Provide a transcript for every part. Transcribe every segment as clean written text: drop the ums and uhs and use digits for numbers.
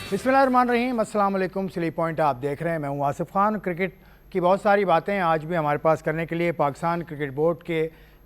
बिस्मिल्लाहिर्रहमानिर्रहीम, अस्सलाम वालेकुम। स्लीप पॉइंट आप देख रहे हैं, मैं हूं आसिफ खान। क्रिकेट की बहुत सारी बातें आज भी हमारे पास करने के लिए पाकिस्तान क्रिकेट बोर्ड के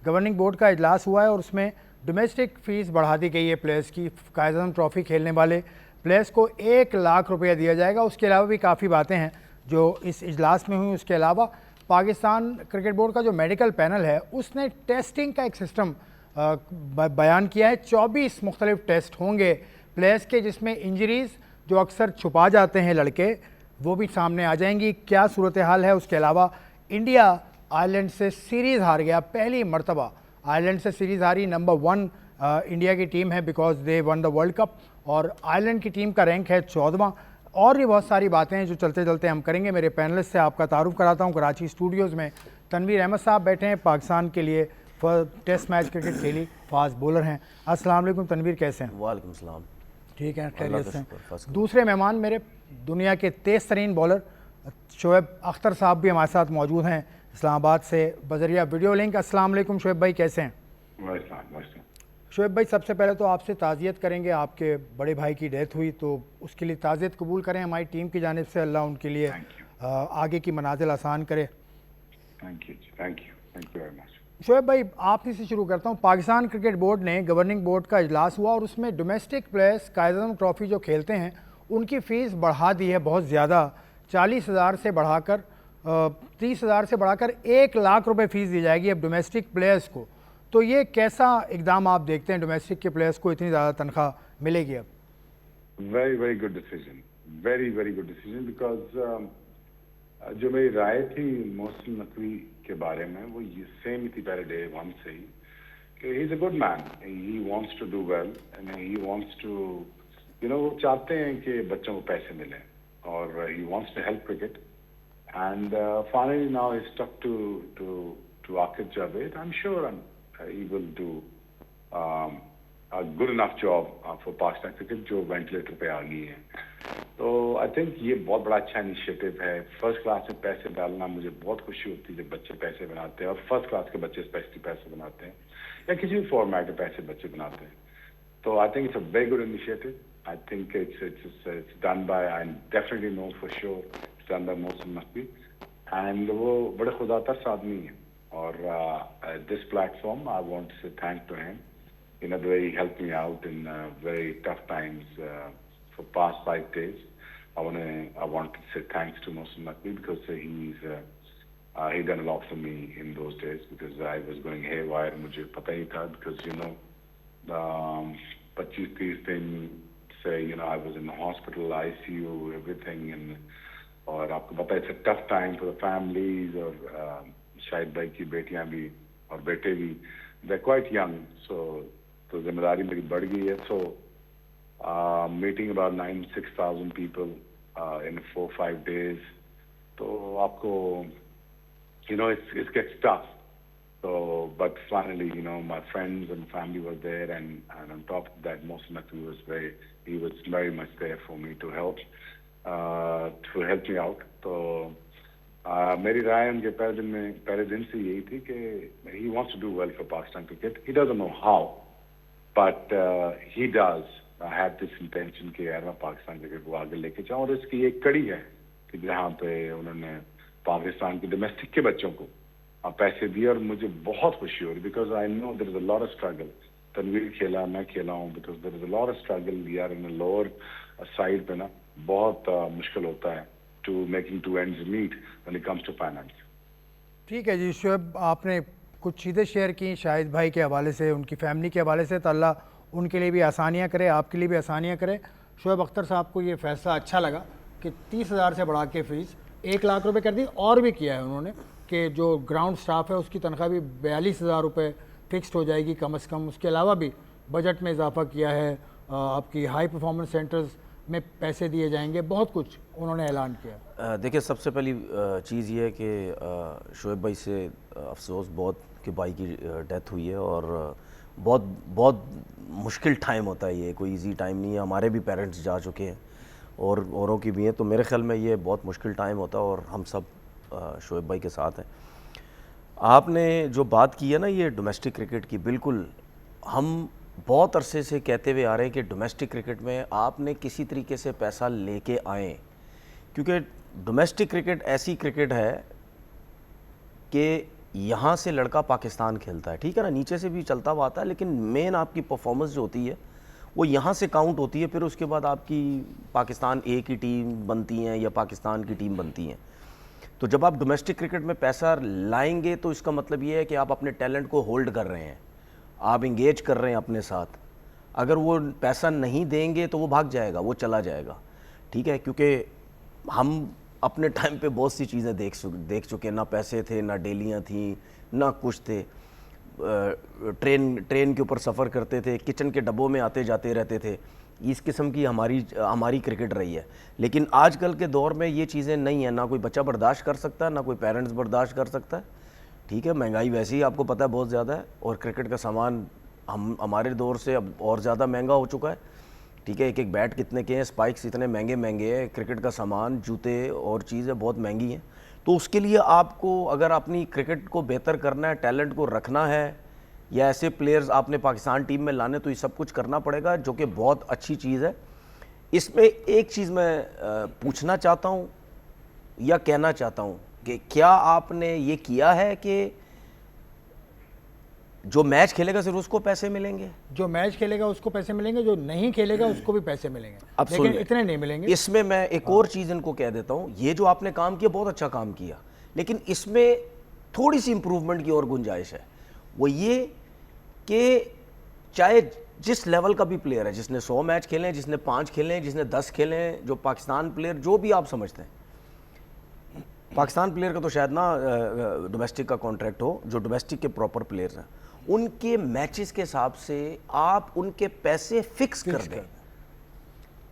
गवर्निंग बोर्ड का इजलास हुआ है और उसमें डोमेस्टिक फ़ीस बढ़ा दी गई है। प्लेयर्स की कायद-ए-आज़म ट्रॉफ़ी खेलने वाले प्लेयर्स को 1 लाख रुपया दिया जाएगा। उसके अलावा भी काफ़ी बातें हैं जो इस इजलास में हुई। उसके अलावा पाकिस्तान क्रिकेट बोर्ड का जो मेडिकल पैनल है उसने टेस्टिंग का एक सिस्टम बयान किया है। 24 मुख्तलिफ टेस्ट होंगे प्लेयर्स के, जिसमें इंजरीज़ जो अक्सर छुपा जाते हैं लड़के, वो भी सामने आ जाएंगी। क्या सूरत हाल है। उसके अलावा इंडिया आयरलैंड से सीरीज़ हार गया, पहली मरतबा आयरलैंड से सीरीज़ हारी। नंबर 1 इंडिया की टीम है because they one the world cup, और आयरलैंड की टीम का रैंक है 14वां। और भी बहुत सारी बातें हैं जो चलते चलते हम करेंगे। मेरे पैनलिस्ट से आपका तारुफ कराता हूँ। कराची स्टूडियोज़ में तनवीर अहमद साहब बैठे हैं, पाकिस्तान के लिए टेस्ट मैच क्रिकेट खेली, फास्ट बॉलर हैं। अस्सलाम वालेकुम तनवीर, कैसे हैं? वालेकुम सलाम। ठीक है, खैरियत से। दूसरे मेहमान मेरे दुनिया के तेज़ तरीन बॉलर शोएब अख्तर साहब भी हमारे साथ मौजूद हैं इस्लामाबाद से बजरिया वीडियो लिंक। अस्सलाम वालेकुम शोएब भाई, कैसे हैं? शोएब भाई, सबसे पहले तो आपसे ताज़ियत करेंगे, आपके बड़े भाई की डेथ हुई, तो उसके लिए ताज़ियत कबूल करें हमारी टीम की जानिब से। अल्लाह उनके लिए आगे की मनाजिल आसान करे। Thank you very much. Shoaib भाई, आपसे से शुरू करता हूँ। पाकिस्तान क्रिकेट बोर्ड ने गवर्निंग बोर्ड का इजलास हुआ और उसमें डोमेस्टिक प्लेयर्स कायद-ए-आज़म ट्रॉफ़ी जो खेलते हैं उनकी फ़ीस बढ़ा दी है बहुत ज़्यादा। 40,000 से बढ़ाकर 30,000 से बढ़ाकर 1 लाख रुपए फ़ीस दी जाएगी अब डोमेस्टिक प्लेयर्स को। तो ये कैसा इकदाम आप देखते हैं, डोमेस्टिक के प्लेयर्स को इतनी ज़्यादा तनख्वाह मिलेगी अब? Very good decision, very good decision, because जो मेरी राय थी मोहसिन नकवी के बारे में वो ये सेम ही थी पहले डे 1 से ही, कि he is a good man, he wants to do well and he wants to वो चाहते हैं कि बच्चों को पैसे मिलें और he wants to help cricket and finally now he stuck to Aaqib Javed. I am sure he will do a good enough job for Pakistan cricket जो वेंटिलेटर पे आ गई है। तो आई थिंक ये बहुत बड़ा अच्छा इनिशिएटिव है। फर्स्ट क्लास में पैसे डालना, मुझे बहुत खुशी होती है जब बच्चे पैसे बनाते हैं, और फर्स्ट क्लास के बच्चे स्पेशली पैसे बनाते हैं या किसी भी फॉर्मेट में पैसे बच्चे बनाते हैं। तो I think it's a very good initiative. I think it's done by, I definitely know for sure it's done by Mohsin Naqvi, and वो बड़े खुदातर आदमी है। और this platform, I want to say thank to him. The way he helped me out in very tough times for past 5 days. I want to say thanks to Mohsin Naqvi because he done a lot for me in those days because I was going haywire. मुझे पता ही था because 25-30 दिन से I was in the hospital, ICU, everything, and और आपको पता है it's a tough time for the families, और शाहिद भाई की बेटियां भी और बेटे भी, दे क्वाइट यंग, सो तो जिम्मेदारी मेरी बढ़ गई है। So meeting about 9,000-6,000 people in 4-5 days, तो आपको it's gets tough. So but finally my friends and family were there, and on top of that Mohsin Naqvi was very much there for me to help me out. तो मेरी राय उनके पहले दिन से यही थी कि he wants to do well for Pakistan cricket. He doesn't know how, but he does have this intention कि यार मैं पाकिस्तान क्रिकेट को आगे लेके जाऊँ, और इसकी एक कड़ी है कि जहाँ पे उन्होंने पाकिस्तान के डोमेस्टिक के बच्चों को पैसे दिए, और मुझे बहुत खुशी हो रही because I know there is a lot of struggle. Tanveer खेला, मैं खेला हूँ, because there is a lot of struggle. We are in a lower side पे ना, बहुत मुश्किल होता है to making two ends meet when it comes to finance. ठीक है जी शोएब, आपने कुछ चीज़ें शेयर की शाहिद भाई के हवाले से, उनकी फैमिली के हवाले से, तो अल्लाह उनके लिए भी आसानियाँ करे, आपके लिए भी आसानियाँ करे। शोएब अख्तर साहब को ये फ़ैसला अच्छा लगा कि 30,000 से बढ़ा के फ़ीस 1 लाख रुपए कर दी, और भी किया है उन्होंने कि जो ग्राउंड स्टाफ है उसकी तनख्वाह भी 42,000 रुपये फ़िक्स्ड हो जाएगी कम अज़ कम। उसके अलावा भी बजट में इजाफा किया है, आपकी हाई परफॉर्मेंस सेंटर्स में पैसे दिए जाएंगे, बहुत कुछ उन्होंने ऐलान किया। देखिए, सबसे पहली चीज़ ये है कि शोएब भाई से अफसोस बहुत कि भाई की डेथ हुई है, और बहुत मुश्किल टाइम होता है, ये कोई इजी टाइम नहीं है। हमारे भी पेरेंट्स जा चुके हैं और औरों की भी हैं, तो मेरे ख्याल में ये बहुत मुश्किल टाइम होता है, और हम सब शोएब भाई के साथ हैं। आपने जो बात की है ना ये डोमेस्टिक क्रिकेट की, बिल्कुल हम बहुत अरसे से कहते हुए आ रहे हैं कि डोमेस्टिक क्रिकेट में आपने किसी तरीके से पैसा लेके आए, क्योंकि डोमेस्टिक क्रिकेट ऐसी क्रिकेट है कि यहाँ से लड़का पाकिस्तान खेलता है, ठीक है ना, नीचे से भी चलता हुआ आता है, लेकिन मेन आपकी परफॉर्मेंस जो होती है वो यहाँ से काउंट होती है, फिर उसके बाद आपकी पाकिस्तान ए की टीम बनती हैं या पाकिस्तान की टीम बनती हैं। तो जब आप डोमेस्टिक क्रिकेट में पैसा लाएंगे तो इसका मतलब ये है कि आप अपने टैलेंट को होल्ड कर रहे हैं, आप इंगेज कर रहे हैं अपने साथ। अगर वो पैसा नहीं देंगे तो वो भाग जाएगा, वो चला जाएगा, ठीक है, क्योंकि हम अपने टाइम पे बहुत सी चीज़ें देख चुके, ना पैसे थे, ना डेलियाँ थी, ना कुछ थे। ट्रेन के ऊपर सफ़र करते थे, किचन के डब्बों में आते जाते रहते थे। इस किस्म की हमारी क्रिकेट रही है। लेकिन आजकल के दौर में ये चीज़ें नहीं है, ना कोई बच्चा बर्दाश्त कर सकता है, ना कोई पेरेंट्स बर्दाश्त कर सकता है, ठीक है। महंगाई वैसे ही आपको पता है बहुत ज़्यादा है, और क्रिकेट का सामान हमारे दौर से अब और ज़्यादा महंगा हो चुका है, ठीक है। एक एक बैट कितने के हैं, स्पाइक्स इतने महंगे महंगे हैं, क्रिकेट का सामान, जूते और चीज़ें बहुत महंगी हैं। तो उसके लिए आपको अगर अपनी क्रिकेट को बेहतर करना है, टैलेंट को रखना है, या ऐसे प्लेयर्स आपने पाकिस्तान टीम में लाने, तो ये सब कुछ करना पड़ेगा, जो कि बहुत अच्छी चीज़ है। इसमें एक चीज़ मैं पूछना चाहता हूँ या कहना चाहता हूँ कि क्या आपने ये किया है कि जो मैच खेलेगा सिर्फ उसको पैसे मिलेंगे? जो मैच खेलेगा उसको पैसे मिलेंगे, जो नहीं खेलेगा उसको भी पैसे मिलेंगे, अब लेकिन इतने नहीं मिलेंगे। इसमें मैं एक और चीज़ इनको कह देता हूँ, ये जो आपने काम किया बहुत अच्छा काम किया, लेकिन इसमें थोड़ी सी इंप्रूवमेंट की और गुंजाइश है। वो ये कि चाहे जिस लेवल का भी प्लेयर है, जिसने 100 मैच खेले हैं, जिसने 5 खेले हैं, जिसने 10 खेले हैं, जो पाकिस्तान प्लेयर जो भी आप समझते हैं, पाकिस्तान प्लेयर का तो शायद ना डोमेस्टिक का कॉन्ट्रैक्ट हो, जो डोमेस्टिक के प्रॉपर प्लेयर्स हैं उनके मैचेस के हिसाब से आप उनके पैसे फिक्स कर दें,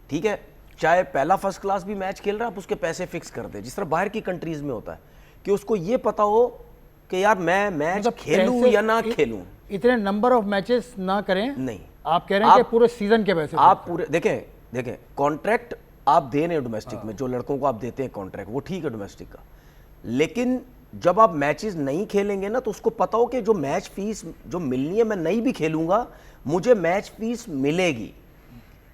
ठीक है। चाहे पहला फर्स्ट क्लास भी मैच खेल रहा है, आप उसके पैसे फिक्स कर दें, जिस तरह बाहर की कंट्रीज में होता है कि उसको ये पता हो कि यार मैं मैच मतलब खेलूं या ना खेलूं। इतने नंबर ऑफ मैचेस ना करें, नहीं, आप कह रहे हैं कि पूरे सीजन के पैसे आप पूरे देखें कॉन्ट्रैक्ट आप दे रहे हैं डोमेस्टिक में, जो लड़कों को आप देते हैं कॉन्ट्रैक्ट, वो ठीक है डोमेस्टिक का, लेकिन जब आप मैचेस नहीं खेलेंगे ना, तो उसको पता हो कि जो मैच फीस जो मिलनी है, मैं नहीं भी खेलूंगा मुझे मैच फीस मिलेगी,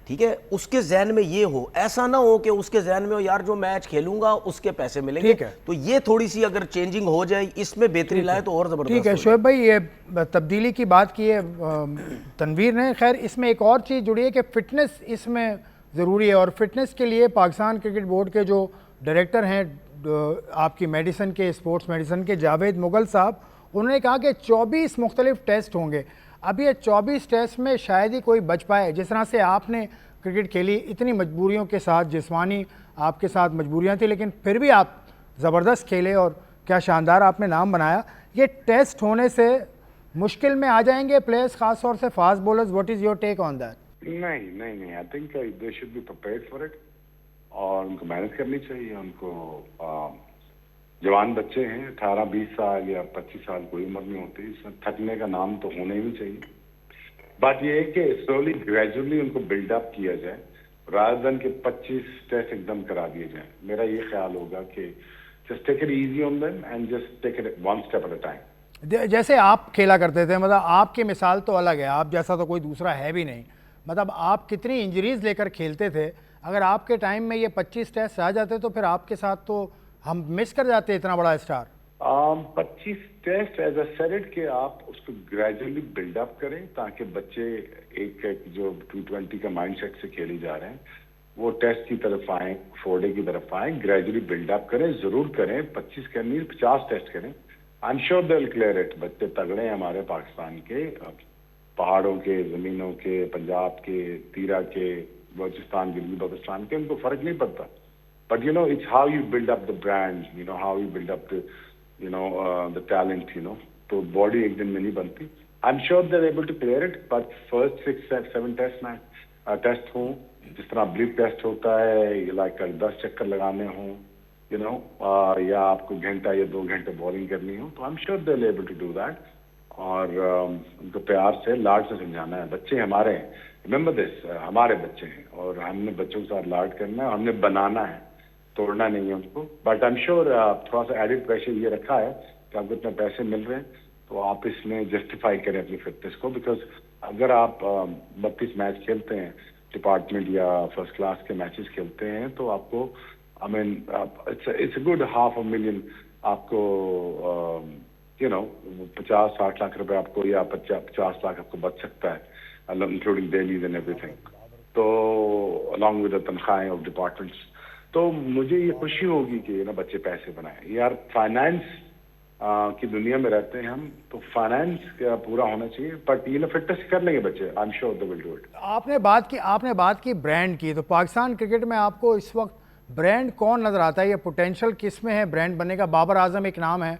ठीक है। उसके जहन में ये हो, ऐसा ना हो कि उसके जहन में हो यार जो मैच खेलूंगा उसके पैसे मिलेंगे, ठीक है। तो ये थोड़ी सी अगर चेंजिंग हो जाए, इसमें बेहतरी लाए तो और जबरदस्त। ठीक है शोएब भाई, ये तब्दीली की बात की है तनवीर ने। खैर इसमें एक और चीज़ जुड़ी है कि फ़िटनेस इसमें ज़रूरी है, और फिटनेस के लिए पाकिस्तान क्रिकेट बोर्ड के जो डायरेक्टर हैं आपकी मेडिसन के, स्पोर्ट्स मेडिसन के, जावेद मुगल साहब, उन्होंने कहा कि 24 मुख्तलिफ टेस्ट होंगे। अब ये 24 टेस्ट में शायद ही कोई बच पाए। जिस तरह से आपने क्रिकेट खेली, इतनी मजबूरियों के साथ, जिस्मानी आपके साथ मजबूरियां थी, लेकिन फिर भी आप ज़बरदस्त खेले और क्या शानदार आपने नाम बनाया। ये टेस्ट होने से मुश्किल में आ जाएंगे प्लेयर्स, खास तौर से fast bowlers. What is your take on that? नहीं, I think they should be prepared for it, और उनको मेहनत करनी चाहिए। उनको जवान बच्चे हैं, 18-20 साल या 25 साल कोई उम्र नहीं होती, इसमें थकने का नाम तो होना ही नहीं चाहिए। बात यह है कि स्लोली ग्रेजुअली उनको बिल्डअप किया जाए, रादर देन कि 25 टेस्ट एकदम करा दिए जाए। मेरा ये ख्याल होगा कि just take it easy on them and just take it one step at a time. जैसे आप खेला करते थे, मतलब आपकी मिसाल तो अलग है, आप जैसा तो कोई दूसरा है भी नहीं। मतलब आप कितनी इंजरीज लेकर खेलते थे, अगर आपके टाइम में ये 25 टेस्ट आ जाते तो फिर आपके साथ तो हम मिस कर जाते इतना बड़ा star. 25 test as I said कि आप उसको ग्रेजुअली बिल्डअप करें, ताकि बच्चे एक जो T20 का माइंडसेट से खेली जा रहे हैं वो टेस्ट की तरफ आए, 4 डे की तरफ आए, ग्रेजुअली बिल्डअप करें, जरूर करें। 25 करनी, 50 टेस्ट करें। आई am sure they will clear it. बच्चे तगड़े हैं हमारे पाकिस्तान के, पहाड़ों के, जमीनों के, पंजाब के, तीरा के, बलूचिस्तान, गिलगित-बल्तिस्तान के, उनको फर्क नहीं पड़ता। But you know, it's how you build up the brand, you know, how you build up the, you know, the talent, you know. तो body एक दिन में नहीं बनती। I'm sure they're able to clear it, but first 6-7 test हों, जिस तरह bleep test होता है, लाइक 10 चक्कर लगाने हों, you know, या आपको घंटा या 2 घंटे बॉलिंग करनी हो, तो I'm sure they're able to do that। और उनको प्यार से, लाड से समझाना है। बच्चे हमारे हैं, रिमेंबर दिस, हमारे बच्चे हैं, और हमने बच्चों के साथ लाड करना है, हमने बनाना है, तोड़ना नहीं है उनको। बट आई एम श्योर थोड़ा सा एडिड प्रेशर ये रखा है कि आपको इतने पैसे मिल रहे हैं, तो आप इसमें जस्टिफाई करें अपनी फिटनेस को, बिकॉज अगर आप 32 मैच खेलते हैं, डिपार्टमेंट या फर्स्ट क्लास के मैचेस खेलते हैं, तो आपको I mean it's a good $500,000 आपको 50-60 लाख रुपए आपको, या 50 लाख आपको बच सकता है, इंक्लूडिंग डेलीज एंड एवरीथिंग। तो अलॉन्ग विद द तनख्वाहें ऑफ डिपार्टमेंट्स। तो मुझे ये खुशी होगी कि ना बच्चे पैसे बनाए। यार फाइनेंस की दुनिया में रहते हैं हम, तो फाइनेंस का पूरा होना चाहिए, बट ये ना फिटनेस कर लेंगे बच्चे, आई am sure they will do it. आपने बात की ब्रांड की, तो पाकिस्तान क्रिकेट में आपको इस वक्त ब्रांड कौन नज़र आता है, ये पोटेंशियल किस में है ब्रांड बनने का? बाबर आजम एक नाम है,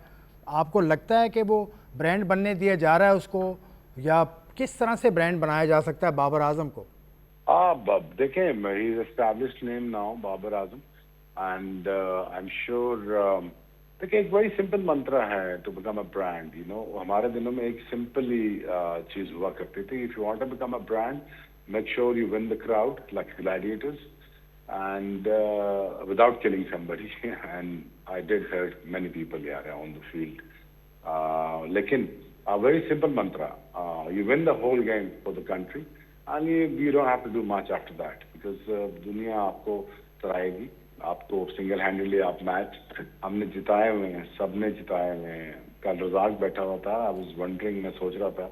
आपको लगता है कि वो ब्रांड बनने दिया जा रहा है उसको, या किस तरह से ब्रांड बनाया जा सकता है बाबर आजम को? देखें, he is established name now, Babar Azam, and I am sure. देखिए, एक बड़ी सिंपल मंत्र है टू बिकम अ ब्रांड। हमारे दिनों में एक सिंपल ही चीज हुआ करती थी, if you want to become a brand, make sure you win the crowd like gladiators and without killing somebody and I did hurt many people on the field, lekin a very simple mantra, you win the whole game for the country and you don't have to do much after that, because दुनिया आपको सराहेगी, आपको single हैंडली आप match हमने जिताए हुए हैं, सबने जिताए हुए हैं। कल रजाक बैठा हुआ था, आई वाज वंडरिंग, मैं सोच रहा था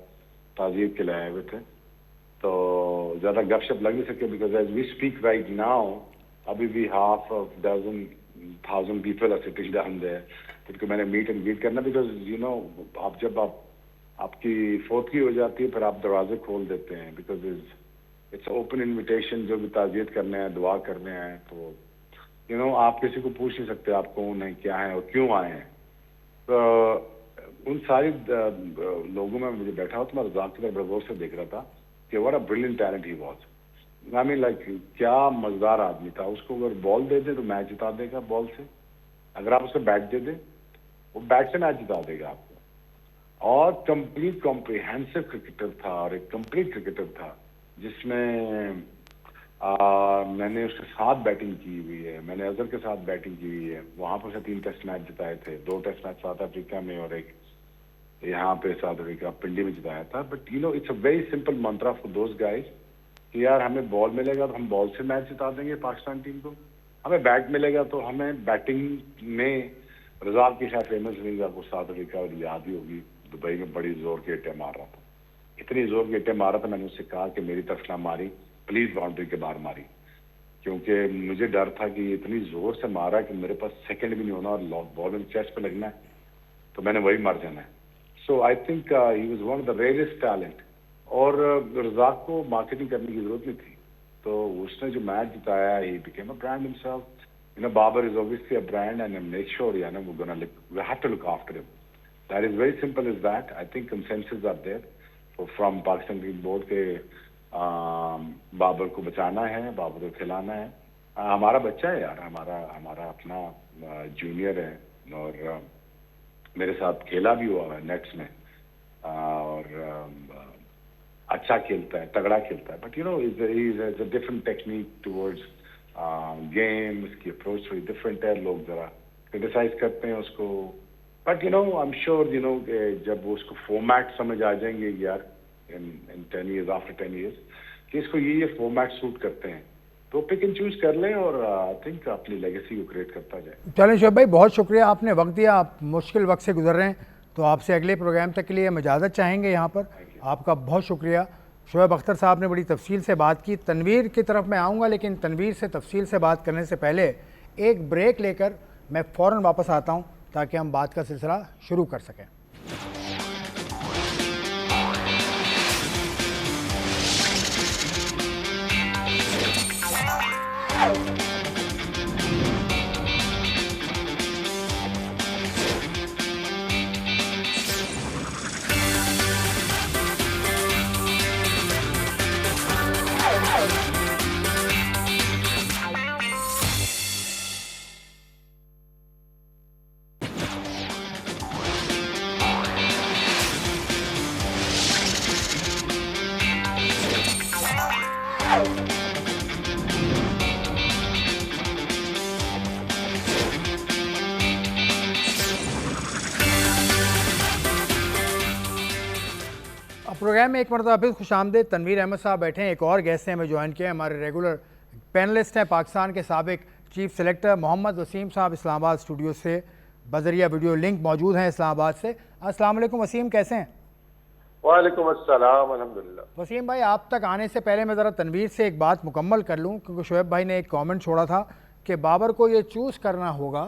ताजीब के लिए आए हुए थे, तो ज्यादा गपशप लग नहीं सके, because as we speak right now अभी भी 500,000 people are sitting down there, जिनको मैंने मीट एंड ग्रीट करना, बिकॉज आप जब आपकी फोर्थ की हो जाती है, फिर आप दरवाजे खोल देते हैं, बिकॉज इट्स ओपन इन्विटेशन, जो भी ताजियत करने हैं, दुआ करने हैं, तो आप किसी को पूछ नहीं सकते आप कौन है, क्या है और क्यों आए हैं। तो उन सारी लोगों में मुझे बैठा हो, तो मैं रज़ाक की तरफ बड़े गौर से देख रहा था कि what a brilliant talent he was. I mean like क्या मजेदार आदमी था। उसको अगर बॉल दे दे तो मैच जिता देगा बॉल से, अगर आप उसे बैट दे दे वो बैट से मैच जिता देगा आपको। और कंप्लीट कॉम्प्रिहेंसिव क्रिकेटर था, और एक कंप्लीट क्रिकेटर था, जिसमें मैंने उसके साथ बैटिंग की हुई है, मैंने अजहर के साथ बैटिंग की हुई है। वहां पर से 3 टेस्ट मैच जिताए थे, 2 टेस्ट मैच साउथ अफ्रीका में और एक यहाँ पे साउथ अफ्रीका पिंडी में जिताया था। But it's a very simple Mantra for those guys कि यार हमें बॉल मिलेगा तो हम बॉल से मैच जिता देंगे पाकिस्तान टीम को, हमें बैट मिलेगा तो हमें बैटिंग में, रज़ाक की शायद फेमस नहीं, आपको साउथ अफ्रीका और याद ही होगी, दुबई में बड़ी जोर के अट्टे मार रहा था, इतनी जोर के अट्टे मारा था, मैंने उससे कहा कि मेरी तरफ ना मारी प्लीज, बाउंड्री के बाहर मारी, क्योंकि मुझे डर था कि इतनी जोर से मारा कि मेरे पास सेकंड भी नहीं होना और बॉल में चेस्ट पे लगना है, तो मैंने वही मर जाना है। So I think he was one of the rarest talent, और रज़ाक को मार्केटिंग करने की जरूरत नहीं थी, तो उसने जो मैच जिताया, he became a brand himself. Babar is obviously a brand and I make sure we have to look after him. That is very simple is that. I think consensus are there from Pakistan cricket board के, बाबर को बचाना है, बाबर को खिलाना है। हमारा बच्चा है यार, हमारा अपना जूनियर है, और मेरे साथ खेला भी हुआ है नेट्स में, और अच्छा खेलता है, तगड़ा खेलता है, but is a different technique towards game, इसकी अप्रोच थोड़ी डिफरेंट है, लोग जरा क्रिटिसाइज करते हैं उसको, बट आई एम श्योर जब वो उसको फॉर्मेट समझ आ जाएंगे यार in 10 years, after 10 years, कि इसको ये फॉर्मेट सूट करते हैं, तो पिक एंड चूज कर लें और आई थिंक अपनी लेगेसी को क्रिएट करता जाए। चलें शोएब भाई, बहुत शुक्रिया, आपने वक्त दिया, आप मुश्किल वक्त से गुजर रहे हैं, तो आपसे अगले प्रोग्राम तक के लिए हम इजाज़त चाहेंगे यहाँ पर। आपका बहुत शुक्रिया। शोएब अख्तर साहब ने बड़ी तफसील से बात की। तनवीर की तरफ मैं आऊँगा, लेकिन तनवीर से तफसील से बात करने से पहले एक ब्रेक लेकर मैं फ़ौरन वापस आता हूँ, ताकि हम बात का सिलसिला शुरू कर सकें। प्रोग्राम में एक मरतबा फिर खुशामदीद। तनवीर अहमद साहब बैठे हैं, एक और गेस्ट हैं हमें ज्वाइन किया है, हमारे रेगुलर पैनलिस्ट हैं पाकिस्तान के साबिक चीफ सेलेक्टर मोहम्मद वसीम साहब इस्लामाबाद स्टूडियो से बजरिया वीडियो लिंक मौजूद हैं इस्लामाबाद से। अस्सलाम वालेकुम वसीम, कैसे हैं? वालेकुम अस्सलाम, अल्हम्दुलिल्लाह। वसीम भाई, आप तक आने से पहले मैं ज़रा तनवीर से एक बात मुकम्मल कर लूँ, क्योंकि शोएब भाई ने एक कमेंट छोड़ा था कि बाबर को ये चूज़ करना होगा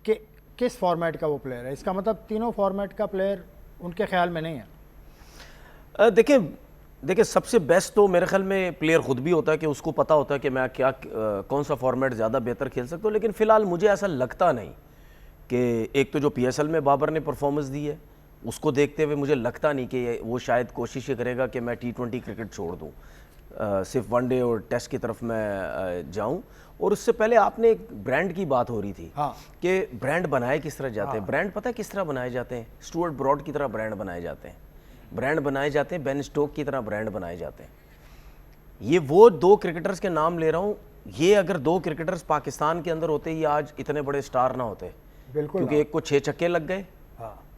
कि किस फॉर्मेट का वो प्लेयर है। इसका मतलब तीनों फॉर्मेट का प्लेयर उनके ख्याल में नहीं है। देखिए सबसे बेस्ट तो मेरे ख्याल में प्लेयर ख़ुद भी होता है कि उसको पता होता है कि मैं क्या कौन सा फॉर्मेट ज़्यादा बेहतर खेल सकता हूँ। लेकिन फ़िलहाल मुझे ऐसा लगता नहीं कि एक तो जो PSL में बाबर ने परफॉर्मेंस दी है उसको देखते हुए मुझे लगता नहीं कि वो शायद कोशिश ये करेगा कि मैं T20 क्रिकेट छोड़ दूँ, सिर्फ वनडे और टेस्ट की तरफ मैं जाऊँ। और उससे पहले आपने एक ब्रांड की बात हो रही थी कि ब्रांड बनाए किस तरह जाते हैं। ब्रांड पता है किस तरह बनाए जाते हैं? स्टुअर्ट ब्रॉड की तरह ब्रांड बनाए जाते हैं, ब्रांड बनाए जाते हैं, बेन स्टोक की तरह ब्रांड बनाए जाते हैं। ये वो दो क्रिकेटर्स के नाम ले रहा हूँ, ये अगर दो क्रिकेटर्स पाकिस्तान के अंदर होते ये आज इतने बड़े स्टार ना होते। बिल्कुल, क्योंकि एक को 6 छक्के लग गए,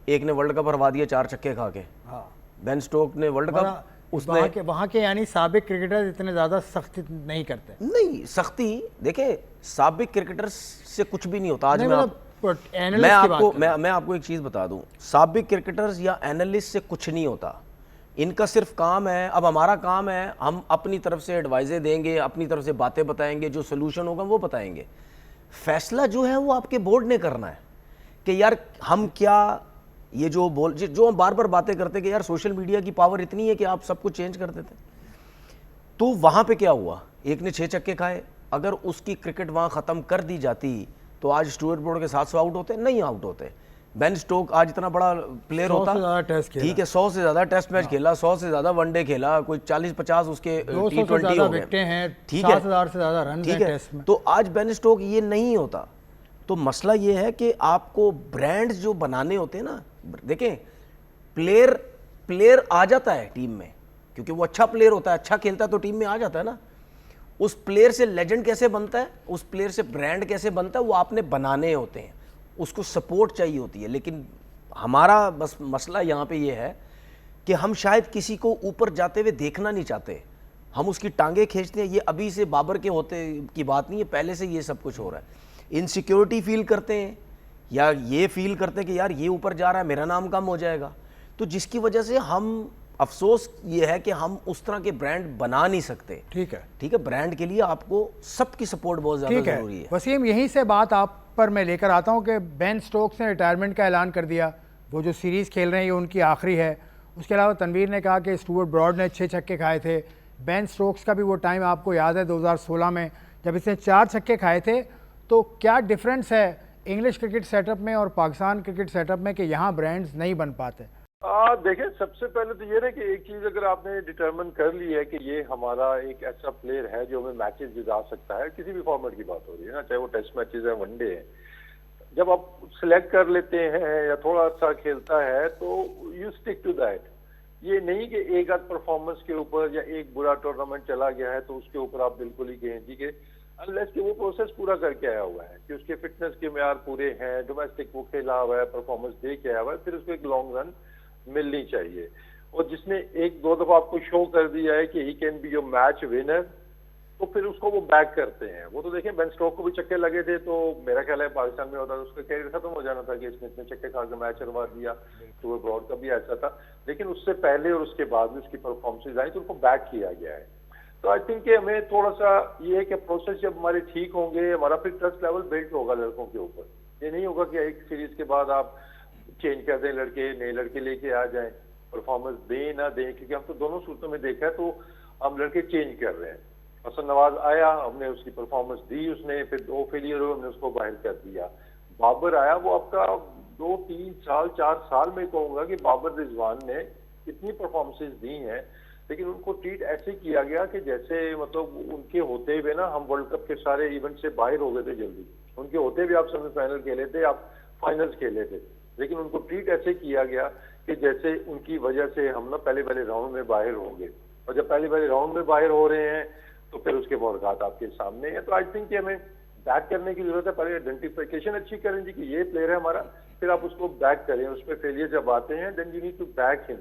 एक ने वर्ल्ड कप हरवा दिया 4 छक्के खा के। बेन स्टोक ने वर्ल्ड कप उसने वहाँ के यानी साबिक क्रिकेटर इतने ज़्यादा सख्ती नहीं करते। नहीं, सख्ती देखिए साबिक क्रिकेटर्स से कुछ भी नहीं होता। आज मैं आपको एक चीज़ बता दूं, साबिक क्रिकेटर्स या एनालिस्ट से कुछ नहीं होता। इनका सिर्फ काम है, अब हमारा काम है हम अपनी तरफ से एडवाइजें देंगे, अपनी तरफ से बातें बताएंगे, जो सोल्यूशन होगा वो बताएंगे। फैसला जो है वो आपके बोर्ड ने करना है कि यार हम क्या, ये जो हम बार बार बातें करते कि यार सोशल मीडिया की पावर इतनी है कि आप सब कुछ चेंज कर देते। तो वहाँ पे क्या हुआ, एक ने 6 छक्के खाए, अगर उसकी क्रिकेट वहाँ ख़त्म कर दी जाती तो आज स्टुअर्ट ब्रॉड के 700 आउट होते? नहीं आउट होते। बेन स्टोक आज इतना बड़ा प्लेयर होता, ठीक है, 100 से ज़्यादा टेस्ट मैच खेला, 100 से ज़्यादा वनडे खेला, कोई 40-50 उसके T20 हो गए, ठीक है, 7,000 से ज़्यादा रन ठीक है। तो आज बेन स्टोक ये नहीं होता। तो मसला ये है कि आपको ब्रांड्स जो बनाने होते हैं ना, देखें प्लेयर आ जाता है टीम में क्योंकि वो अच्छा प्लेयर होता है, अच्छा खेलता है तो टीम में आ जाता है ना। उस प्लेयर से लेजेंड कैसे बनता है, उस प्लेयर से ब्रांड कैसे बनता है, वो आपने बनाने होते हैं, उसको सपोर्ट चाहिए होती है। लेकिन हमारा बस मसला यहाँ पे ये है कि हम शायद किसी को ऊपर जाते हुए देखना नहीं चाहते, हम उसकी टांगे खींचते हैं। ये अभी से बाबर के होते की बात नहीं है, पहले से ये सब कुछ हो रहा है। इनसिक्योरिटी फील करते हैं या ये फील करते हैं कि यार ये ऊपर जा रहा है, मेरा नाम कम हो जाएगा। तो जिसकी वजह से हम, अफसोस ये है कि हम उस तरह के ब्रांड बना नहीं सकते। ठीक है, ब्रांड के लिए आपको सबकी सपोर्ट बहुत ज़्यादा ज़रूरी है। वसीम, यहीं से बात आप पर मैं लेकर आता हूँ कि बेन स्टोक्स ने रिटायरमेंट का ऐलान कर दिया, वो जो सीरीज़ खेल रहे हैं ये उनकी आखिरी है। उसके अलावा तनवीर ने कहा कि स्टुअर्ट ब्रॉड ने 6 छक्के खाए थे। बेन स्टोक्स का भी वो टाइम आपको याद है 2016 में जब इसने 4 छक्के खाए थे। तो क्या डिफरेंस है इंग्लिश क्रिकेट सेटअप में और पाकिस्तान क्रिकेट सेटअप में कि यहाँ ब्रांड्स नहीं बन पाते? देखें, सबसे पहले तो ये है कि एक चीज अगर आपने डिटरमिन कर ली है कि ये हमारा एक ऐसा प्लेयर है जो हमें मैचेस जिता सकता है, किसी भी फॉर्मेट की बात हो रही है ना, चाहे वो टेस्ट मैचेस है, वनडे है, जब आप सिलेक्ट कर लेते हैं या थोड़ा अच्छा खेलता है तो यू स्टिक टू दैट। ये नहीं कि एक आध परफॉर्मेंस के ऊपर या एक बुरा टूर्नामेंट चला गया है तो उसके ऊपर आप बिल्कुल ही कहें जी के, अनलेस कि वो प्रोसेस पूरा करके आया हुआ है कि उसके फिटनेस के म्यार पूरे हैं, डोमेस्टिक वो खेला हुआ है, परफॉर्मेंस दे के आया हुआ है, फिर उसको एक लॉन्ग रन मिलनी चाहिए। और जिसने 1-2 दफा आपको शो कर दिया है कि he can be your match winner, तो फिर उसको वो बैक करते हैं। वो तो देखें, बेन स्टोक को भी छक्के लगे थे तो मेरा ख्याल है पाकिस्तान में होता तो उसका कैरियर खत्म हो जाना था कि इसने इतने छक्के खा के मैच हरवा दिया। तो वो ब्रॉड का भी ऐसा था, लेकिन उससे पहले और उसके बाद में उसकी परफॉर्मेंस आई तो उनको बैक किया गया है। तो आई थिंक कि हमें थोड़ा सा ये है कि प्रोसेस जब हमारे ठीक होंगे, हमारा फिर ट्रस्ट लेवल बिल्ड होगा लड़कों के ऊपर। ये नहीं होगा कि एक सीरीज के बाद आप चेंज कर दें, लड़के नए लड़के लेके आ जाएं, परफॉर्मेंस दें ना दें, क्योंकि हम तो दोनों सूरतों में देखा है तो हम लड़के चेंज कर रहे हैं। हसन नवाज आया, हमने उसकी परफॉर्मेंस दी, उसने फिर 2 फेलियर हुए, हमने उसको बाहर कर दिया। बाबर आया, वो आपका 2-3 साल 4 साल में कहूंगा कि बाबर रिजवान ने इतनी परफॉर्मेंसेज दी हैं, लेकिन उनको ट्रीट ऐसे किया गया कि जैसे मतलब उनके होते हुए ना हम वर्ल्ड कप के सारे इवेंट से बाहर हो गए थे जल्दी। उनके होते हुए आप सेमीफाइनल खेले थे, आप फाइनल्स खेले थे, लेकिन उनको ट्रीट ऐसे किया गया कि जैसे उनकी वजह से हम ना पहले राउंड में बाहर हो गए। और जब पहले राउंड में बाहर हो रहे हैं तो फिर उसके मुलाकात आपके सामने है। तो आई थिंक कि हमें बैक करने की जरूरत है। पहले आइडेंटिफिकेशन अच्छी करें जी कि ये प्लेयर है हमारा, फिर आप उसको बैक करें। उसमें फेलियर जब आते हैं then you need to back him,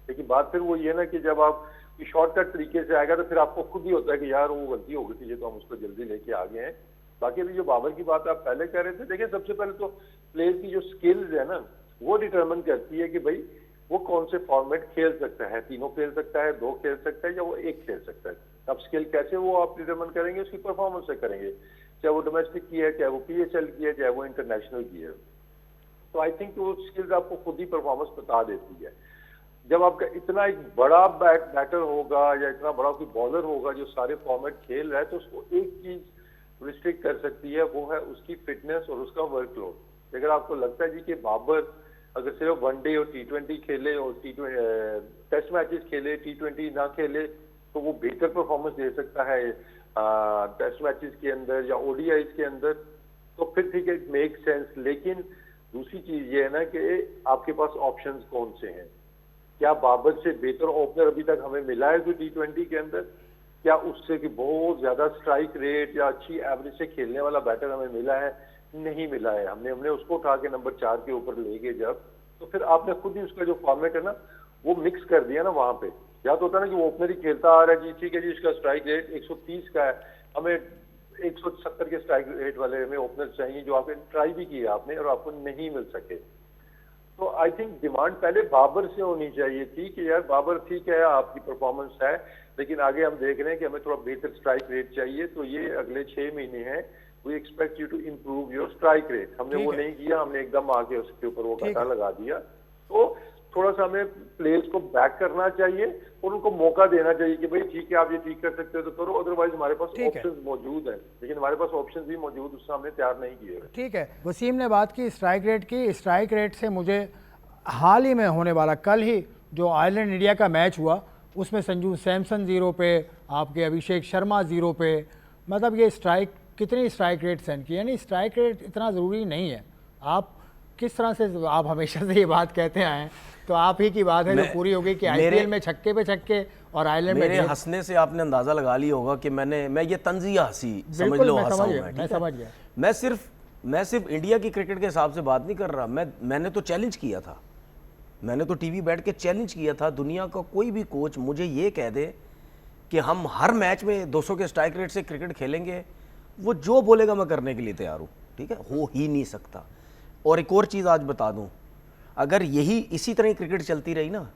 लेकिन बात फिर वो ये ना कि जब आप शॉर्टकट तरीके से आएगा तो फिर आपको खुद ही होता है कि यार वो गलती हो गई थी, ये तो हम उसको जल्दी लेके आ गए हैं। बाकी अभी जो बाबर की बात आप पहले कह रहे थे, देखिए सबसे पहले तो प्लेयर की जो स्किल्स है ना वो डिटरमिन करती है कि भाई वो कौन से फॉर्मेट खेल सकता है, 3 खेल सकता है, 2 खेल सकता है या वो 1 खेल सकता है। अब स्किल कैसे वो आप डिटरमिन करेंगे, उसकी परफॉर्मेंस से करेंगे, चाहे वो डोमेस्टिक की है, चाहे वो PSL की है, चाहे वो इंटरनेशनल की है। तो आई थिंक वो स्किल्स आपको खुद ही परफॉर्मेंस बता देती है। जब आपका इतना एक बड़ा बैटर होगा या इतना बड़ा कोई बॉलर होगा जो सारे फॉर्मेट खेल रहा है, तो उसको एक चीज रिस्ट्रिक्ट कर सकती है, वो है उसकी फिटनेस और उसका वर्कलोड। अगर आपको लगता है जी कि बाबर अगर सिर्फ वनडे और T20 खेले और टेस्ट मैचेस खेले, T20 ना खेले, तो वो बेहतर परफॉर्मेंस दे सकता है टेस्ट मैचेस के अंदर या ODIs के अंदर, तो फिर ठीक है, इट मेक सेंस। लेकिन दूसरी चीज ये है ना कि आपके पास ऑप्शंस कौन से हैं। क्या बाबर से बेहतर ओपनर अभी तक हमें मिला है जो T20 के अंदर? क्या उससे कि बहुत ज्यादा स्ट्राइक रेट या अच्छी एवरेज से खेलने वाला बैटर हमें मिला है? नहीं मिला है। हमने उसको उठा के नंबर 4 के ऊपर ले गए जब, तो फिर आपने खुद ही उसका जो फॉर्मेट है ना वो मिक्स कर दिया ना वहां पे। या तो होता है ना कि वो ओपनर ही खेलता आ रहा है जी, ठीक है जी, इसका स्ट्राइक रेट 130 का है, हमें 170 के स्ट्राइक रेट वाले हमें ओपनर चाहिए, जो आपने ट्राई भी किया आपने और आपको नहीं मिल सके। तो आई थिंक डिमांड पहले बाबर से होनी चाहिए थी कि यार बाबर ठीक है, आपकी परफॉर्मेंस है, लेकिन आगे हम देख रहे हैं कि हमें थोड़ा बेहतर स्ट्राइक रेट चाहिए, तो ये अगले 6 महीने हैं, we expect you to improve your strike rate. हमने वो नहीं किया, हमने एकदम आके उसके ऊपर वो घाटा लगा दिया। तो थोड़ा सा हमें प्लेयर्स को बैक करना चाहिए और उनको मौका देना चाहिए कि भाई ठीक है, आप ये ठीक कर सकते हो तो करो, अदरवाइज हमारे पास ऑप्शंस मौजूद हैं, लेकिन हमारे पास ऑप्शंस भी मौजूद, उससे हमने तैयार नहीं किए। ठीक है, वसीम ने बात की स्ट्राइक रेट की। स्ट्राइक रेट से मुझे हाल ही में होने वाला, कल ही जो आयरलैंड इंडिया का मैच हुआ उसमें संजू सैमसन 0 पे, आपके अभिषेक शर्मा 0 पे, मतलब ये स्ट्राइक कितनी स्ट्राइक रेट सेंड की, यानी स्ट्राइक रेट इतना ज़रूरी नहीं है। आप किस तरह से, आप हमेशा से ये बात कहते आए हैं, तो आप ही की बात है जो पूरी हो गई कि IPL में छक्के पे छक्के और आयरलैंड में। मेरे हंसने से आपने अंदाजा लगा लिया होगा कि मैं ये तंजिया हंसी समझ लो, मैं समझ गया। मैं सिर्फ इंडिया की क्रिकेट के हिसाब से बात नहीं कर रहा। मैंने तो चैलेंज किया था, मैंने तो टीवी बैठ के चैलेंज किया था, दुनिया का कोई भी कोच मुझे ये कह दे कि हम हर मैच में 200 के स्ट्राइक रेट से क्रिकेट खेलेंगे, वो जो बोलेगा मैं करने के लिए तैयार हूँ। ठीक है, हो ही नहीं सकता। और एक और चीज़ आज बता दूँ, अगर यही इसी तरह क्रिकेट चलती रही ना,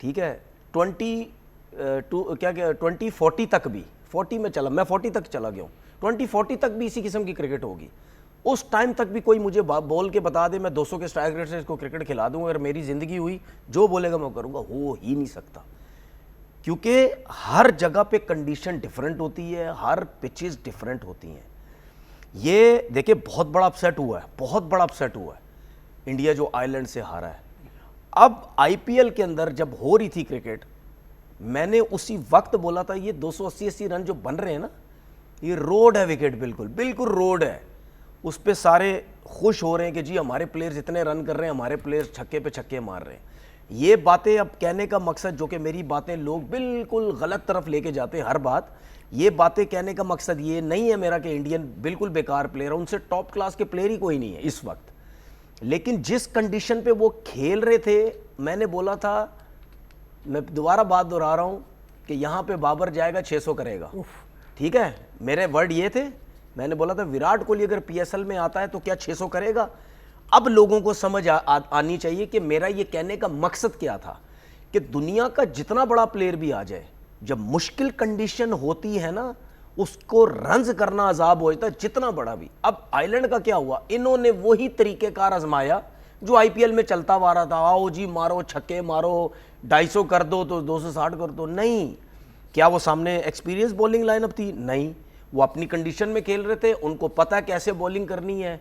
ठीक है, 2040 तक भी, 40 में चला, मैं 40 तक चला गया हूँ, 2040 तक भी इसी किस्म की क्रिकेट होगी। उस टाइम तक भी कोई मुझे बोल के बता दे मैं 200 के स्ट्राइक रेट से इसको क्रिकेट खिला दूंगा, अगर मेरी ज़िंदगी हुई, जो बोलेगा मैं करूँगा, हो ही नहीं सकता। क्योंकि हर जगह पे कंडीशन डिफरेंट होती है, हर पिचेस डिफरेंट होती हैं। ये देखिए बहुत बड़ा अपसेट हुआ है, बहुत बड़ा अपसेट हुआ है इंडिया जो आयरलैंड से हारा है। अब IPL के अंदर जब हो रही थी क्रिकेट, मैंने उसी वक्त बोला था ये 280 रन जो बन रहे हैं ना, ये रोड है विकेट, बिल्कुल बिल्कुल रोड है। उस पर सारे खुश हो रहे हैं कि जी हमारे प्लेयर्स इतने रन कर रहे हैं, हमारे प्लेयर्स छक्के पे छक्के मार रहे हैं। ये बातें अब कहने का मकसद, जो कि मेरी बातें लोग बिल्कुल गलत तरफ लेके जाते हैं हर बात, ये बातें कहने का मकसद ये नहीं है मेरा कि इंडियन बिल्कुल बेकार प्लेयर है, उनसे टॉप क्लास के प्लेयर ही कोई नहीं है इस वक्त। लेकिन जिस कंडीशन पे वो खेल रहे थे, मैंने बोला था, मैं दोबारा बात दोहरा रहा हूँ कि यहाँ पे बाबर जाएगा 600 करेगा। ठीक है, मेरे वर्ड ये थे, मैंने बोला था विराट कोहली अगर PSL में आता है तो क्या 600 करेगा। अब लोगों को समझ आनी चाहिए कि मेरा ये कहने का मकसद क्या था कि दुनिया का जितना बड़ा प्लेयर भी आ जाए, जब मुश्किल कंडीशन होती है ना, उसको रन्स करना अजाब हो जाता है, जितना बड़ा भी। अब आयरलैंड का क्या हुआ, इन्होंने वही तरीकेकार आजमाया जो IPL में चलता आ रहा था, आओ जी मारो छक्के मारो, 250 कर दो तो 260 कर दो। नहीं, क्या वो सामने एक्सपीरियंस बॉलिंग लाइनअप थी? नहीं, वो अपनी कंडीशन में खेल रहे थे, उनको पता है कैसे बॉलिंग करनी है।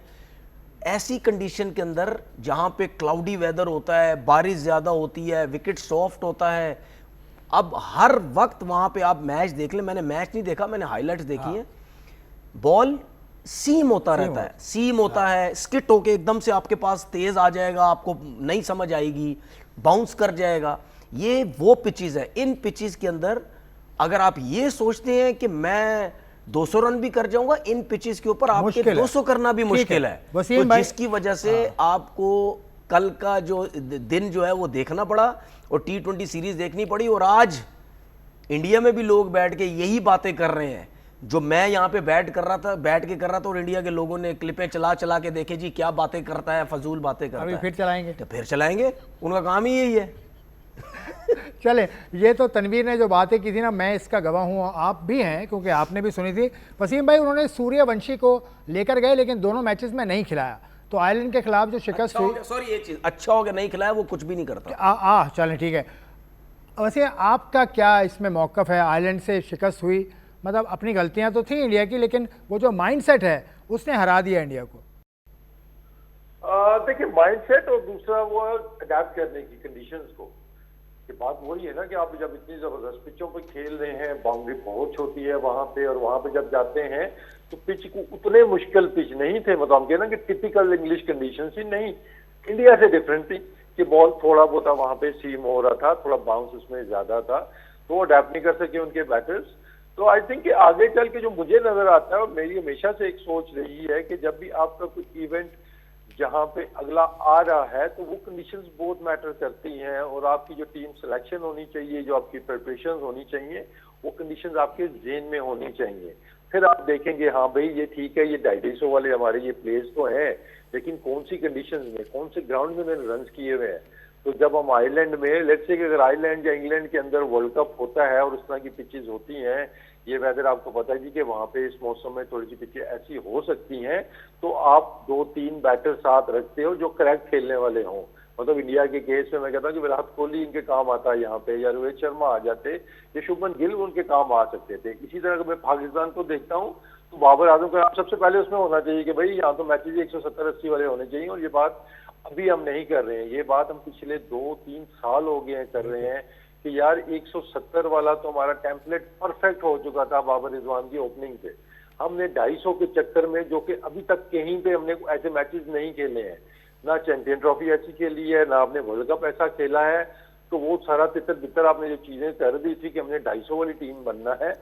ऐसी कंडीशन के अंदर जहां पे क्लाउडी वेदर होता है, बारिश ज़्यादा होती है, विकेट सॉफ्ट होता है, अब हर वक्त वहां पे आप मैच देख लें, मैंने मैच नहीं देखा, मैंने हाइलाइट्स देखी हैं, बॉल सीम होता रहता है, सीम होता है, स्किट होके एकदम से आपके पास तेज आ जाएगा, आपको नहीं समझ आएगी, बाउंस कर जाएगा। ये वो पिचेस है। इन पिचेस के अंदर अगर आप ये सोचते हैं कि मैं 200 रन भी कर जाऊंगा, इन पिचेस के ऊपर आपके 200 करना भी मुश्किल है। तो जिसकी वजह से आपको कल का जो दिन जो है वो देखना पड़ा और T20 सीरीज देखनी पड़ी, और आज इंडिया में भी लोग बैठ के यही बातें कर रहे हैं जो मैं यहाँ पे बैठ के कर रहा था, और इंडिया के लोगों ने क्लिपें चला चला के देखे जी क्या बातें करता है, फजूल बातें करता अभी है। फिर चलाएंगे तो फिर चलाएंगे, उनका काम ही यही है। चले, ये तो तनवीर ने जो बातें की थी ना, मैं इसका गवाह हूँ, आप भी हैं क्योंकि आपने भी सुनी थी। वसीम भाई, उन्होंने सूर्यवंशी को लेकर गए लेकिन दोनों मैचेस में नहीं खिलाया, तो आयरलैंड के खिलाफ जो शिकस्त हुई, सॉरी, ये चीज अच्छा हो गया नहीं खिलाया, वो कुछ भी नहीं करता। चलें ठीक है। वैसे आपका क्या इसमें मौक़िफ़ है? आयरलैंड से शिकस्त हुई, मतलब अपनी गलतियां तो थी इंडिया की, लेकिन वो जो माइंडसेट है उसने हरा दिया इंडिया को। देखिए, माइंडसेट और दूसरा वो अडेप्ट करने की कंडीशंस को, कि बात वही है ना कि आप जब इतनी जबरदस्त पिचों पे खेल रहे हैं, बाउंड्री बहुत छोटी है वहां पे, और वहां पे जब जाते हैं तो पिच को उतने मुश्किल पिच नहीं थे, मतलब हम कहें ना कि टिपिकल इंग्लिश कंडीशंस ही नहीं, इंडिया से डिफरेंट थी कि बॉल थोड़ा बहुत वहां पे सीम हो रहा था, थोड़ा बाउंस उसमें ज्यादा था, तो वो अडेप्ट नहीं कर सके उनके बैटर्स। तो आई थिंक कि आगे चल के जो मुझे नजर आता है, और मेरी हमेशा से एक सोच रही है कि जब भी आपका कोई इवेंट जहां पे अगला आ रहा है तो वो कंडीशंस बहुत मैटर करती हैं, और आपकी जो टीम सिलेक्शन होनी चाहिए, जो आपकी प्रिपरेशन होनी चाहिए, वो कंडीशंस आपके जेन में होनी चाहिए। फिर आप देखेंगे हाँ भाई ये ठीक है, ये 250 वाले हमारे ये प्लेयर्स तो हैं, लेकिन कौन सी कंडीशंस में, कौन से ग्राउंड में उन्होंने रन किए हुए हैं। तो जब हम आयरलैंड में, लेट्स से कि अगर आयरलैंड या इंग्लैंड के अंदर वर्ल्ड कप होता है और उस तरह की पिचेस होती हैं, ये वेदर आपको पता है जी कि वहां पे इस मौसम में थोड़ी सी पिचें ऐसी हो सकती हैं, तो आप 2-3 बैटर साथ रखते हो जो करेक्ट खेलने वाले हों। मतलब इंडिया के केस में मैं कहता हूँ कि विराट कोहली इनके काम आता है यहाँ पे, या रोहित शर्मा आ जाते, या शुभमन गिल उनके काम आ सकते थे। इसी तरह मैं पाकिस्तान को देखता हूँ तो बाबर आजम का सबसे पहले उसमें होना चाहिए कि भाई यहाँ तो मैचेज 170-80 वाले होने चाहिए, और ये बात अभी हम नहीं कर रहे हैं, ये बात हम पिछले 2-3 साल हो गए हैं कर रहे हैं कि यार 170 वाला तो हमारा टेम्पलेट परफेक्ट हो चुका था बाबर रिजवान की ओपनिंग पे। हमने 250 के चक्कर में, जो कि अभी तक कहीं पे हमने ऐसे मैचेस नहीं खेले हैं, ना चैंपियन ट्रॉफी ऐसी खेली है, ना आपने वर्ल्ड कप ऐसा खेला है, तो वो सारा तितर बितर आपने जो चीजें कर दी थी कि हमने 250 वाली टीम बनना है,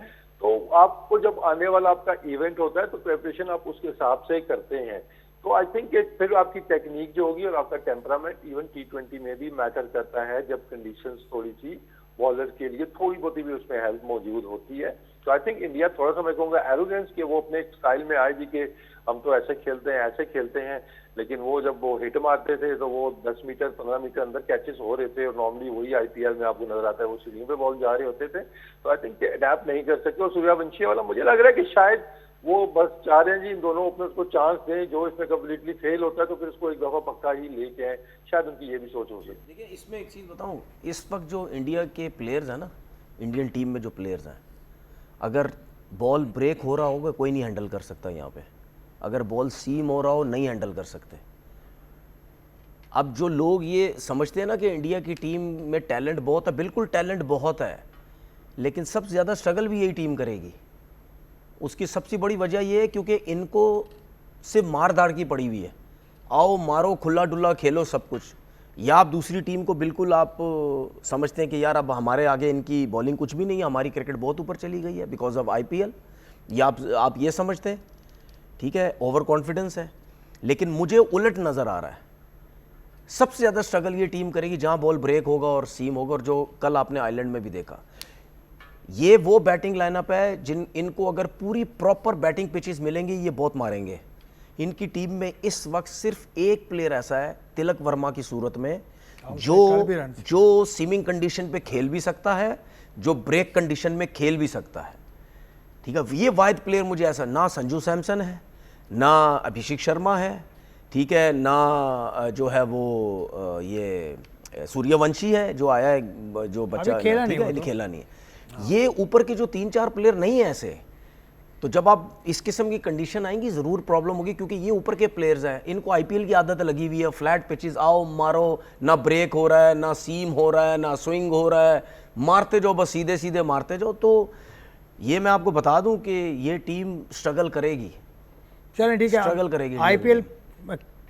तो आपको जब आने वाला आपका इवेंट होता है तो प्रिपरेशन आप उसके हिसाब से करते हैं। तो आई थिंक फिर आपकी टेक्निक जो होगी और आपका टेम्परामेंट इवन T20 में भी मैटर करता है, जब कंडीशंस थोड़ी सी बॉलर के लिए थोड़ी बहुत भी उसमें हेल्प मौजूद होती है। तो आई थिंक इंडिया थोड़ा सा मैं कहूँगा एरोगेंस के वो अपने स्टाइल में आए जी कि हम तो ऐसे खेलते हैं ऐसे खेलते हैं, लेकिन वो जब वो हिट मारते थे तो वो 10 मीटर 15 मीटर अंदर कैचेस हो रहे थे, और नॉर्मली वही IPL में आपको नजर आता है वो स्विंग पे बॉल जा रहे होते थे। तो आई थिंक अडेप्ट नहीं कर सकते, और सूर्यवंशी वाला मुझे लग रहा है कि शायद वो बस चाह रहे हैं जी इन दोनों ओपनर्स को चांस दें, जो इसमें कम्प्लीटली फेल होता है तो फिर उसको एक दफा पक्का ही लेके आए, शायद उनकी ये भी सोच हो सकती है। देखिए, इसमें एक चीज़ बताऊं, इस वक्त जो इंडिया के प्लेयर्स हैं ना, इंडियन टीम में जो प्लेयर्स हैं, अगर बॉल ब्रेक हो रहा होगा कोई नहीं हैंडल कर सकता यहाँ पे, अगर बॉल सीम हो रहा हो नहीं हैंडल कर सकते। अब जो लोग ये समझते हैं ना कि इंडिया की टीम में टैलेंट बहुत है, बिल्कुल टैलेंट बहुत है, लेकिन सबसे ज़्यादा स्ट्रगल भी यही टीम करेगी। उसकी सबसे बड़ी वजह यह है क्योंकि इनको सिर्फ मार धाड़ की पड़ी हुई है, आओ मारो खुला डुल्ला खेलो सब कुछ, या आप दूसरी टीम को बिल्कुल आप समझते हैं कि यार अब हमारे आगे इनकी बॉलिंग कुछ भी नहीं है, हमारी क्रिकेट बहुत ऊपर चली गई है बिकॉज ऑफ IPL, या आप ये समझते हैं, ठीक है, ओवर कॉन्फिडेंस है। लेकिन मुझे उलट नज़र आ रहा है, सबसे ज़्यादा स्ट्रगल ये टीम करेगी जहाँ बॉल ब्रेक होगा और सीम होगा, और जो कल आपने आयरलैंड में भी देखा, ये वो बैटिंग लाइनअप है इनको अगर पूरी प्रॉपर बैटिंग पिचेस मिलेंगी ये बहुत मारेंगे। इनकी टीम में इस वक्त सिर्फ एक प्लेयर ऐसा है तिलक वर्मा की सूरत में जो सीमिंग कंडीशन पे खेल भी सकता है, जो ब्रेक कंडीशन में खेल भी सकता है, ठीक है। ये वाहिद प्लेयर मुझे ऐसा, ना संजू सैमसन है, ना अभिषेक शर्मा है, ठीक है, ना जो है वो ये सूर्यवंशी है जो आया है, जो बच्चा खेला नहीं है। ये ऊपर के जो 3-4 प्लेयर नहीं है ऐसे, तो जब आप इस किस्म की कंडीशन आएंगी ज़रूर प्रॉब्लम होगी, क्योंकि ये ऊपर के प्लेयर्स हैं, इनको IPL की आदत लगी हुई है, फ्लैट पिचेस, आओ मारो, ना ब्रेक हो रहा है, ना सीम हो रहा है, ना स्विंग हो रहा है, मारते जाओ बस सीधे सीधे मारते जाओ। तो ये मैं आपको बता दूं कि ये टीम स्ट्रगल करेगी। चलें ठीक है, स्ट्रगल करेगी। IPL